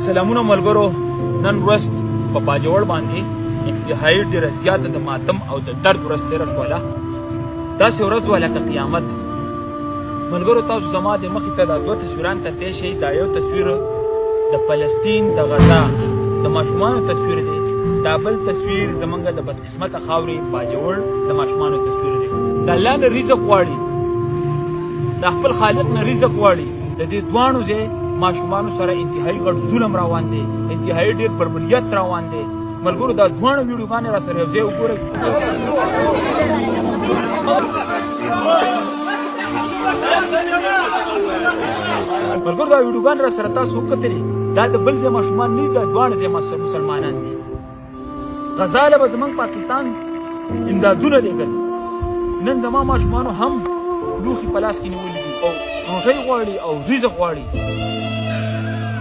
سلامونه ملګرو، نن ورځ په باجوړ باندې انتهایی ډېره زیاته د ماتم او د درد ورځ تېره شوله. داسې ورځ وه لکه قیامت. ملګرو، تاسو زما د مخې ته دا دوه تصویران کتلی شئ. دا یو تصویر د فلسطین د غزا د ماشومانو تصویر دی، دا بل تصویر زمونږ د بدقسمته خاورې باجوړ د ماشومانو تصویر دی. د الله نه رزق غواړي، د خپل خالق نه رزق غواړي. د دې دواړو ځای ماشومانو سره انتهایی غټ ظلم روان دی، انتهایی ډېر بربریت روان دی. ملګرو، دا دواړه ویډیوګانې را سره یو ځای وګورئ. ملګرو، دا ویډیوګانې را سره تاسو وکتلې، دا د بل ځای ماشومان نه دي، دا دواړه ځای مسلمانان دي. غزا له به زموږ پاکستان امدادونه لېږل، نن زما ماشومانو هم لوښي په لاس کې نیولي دي او روټۍ غواړي او رزق غواړي.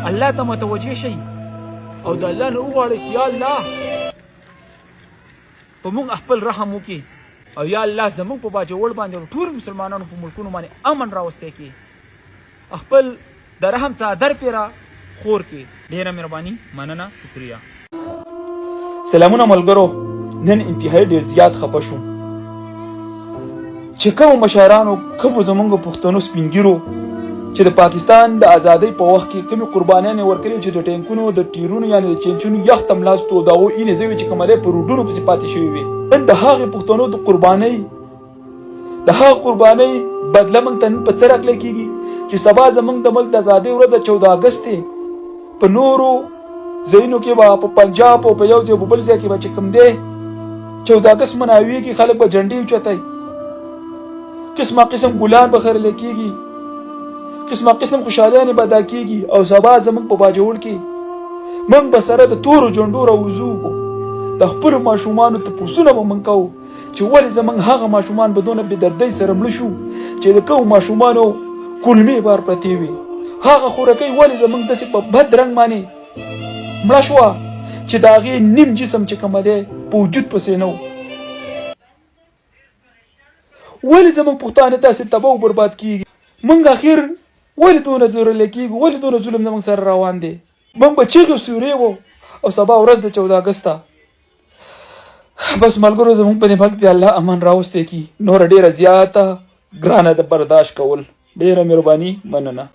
الله ته متوجه شئ او د الله نه وغواړئ چې یا الله په موږ خپل رحم وکړي او یا الله زموږ په باجوړ باندې او ټول مسلمانانو په ملکونو باندې امن راوستی کړي، خپل د رحم څادر پرې را خور کړي. ډېره مهرباني، مننه، شکریه. سلامونه ملګرو، نن انتهایی ډېر زیات خفه شوم چې کومو مشرانو، کومو زموږ پښتنو سپین ږیرو چې د پاکستان د ازادۍ په وخت کې کومې قربانیانې ورکړې چې د ټینکونو د ټیرونو یعنې د چینچونو یخ ته ملا ستو، د هغو اینې زوی چې کومه دی په روډونو پسې پاتې شوي وي. نن د هغې پښتنو د قربانۍ بدله موږ ته نن په څه راکلی کېږي چې سبا زموږ د ملک د ازادۍ ورځ د 14 اګست دی. په نورو ځایونو کې به په پنجاب او په یو ځای په بل ځای کې به چې کوم دی 14 اګست مناویږي، خلک به جنډې اوچتوي، قسمه قسم ګلان به خرلی کېږي، قسمه قسم خوشحالیانې به ادا کېږي. او سبا زموږ په باجوړ کې موږ به سره د تورو جنډو راوځو، د خپلو ماشومانو تپوسونه به موږ کوو چې ولې زموږ هغه ماشومان به دونه بېدردۍ سره مړه شو چې د کومو ماشومانو کولمې بار پرتې وي. هغه خورکۍ ولې زموږ داسې په بد رنګ باندې مړه شوه چې د هغې نیم جسم چې کومه دی په وجود پسې نه و. ولې زموږ پښتانه داسې تباه و برباد کېږي؟ موږ اخر ولې دونه ځورلی کېږو؟ ولې دونه ظلم زموږ سره روان دی؟ موږ به چغې سورې وو او سبا ورځ د 14 اګست ته بس ملګرو زموږ په دې ملک کې الله امن راوستی کړي. نوره ډېره زیاته ګرانه د برداشت کول. ډېره مهرباني، مننه.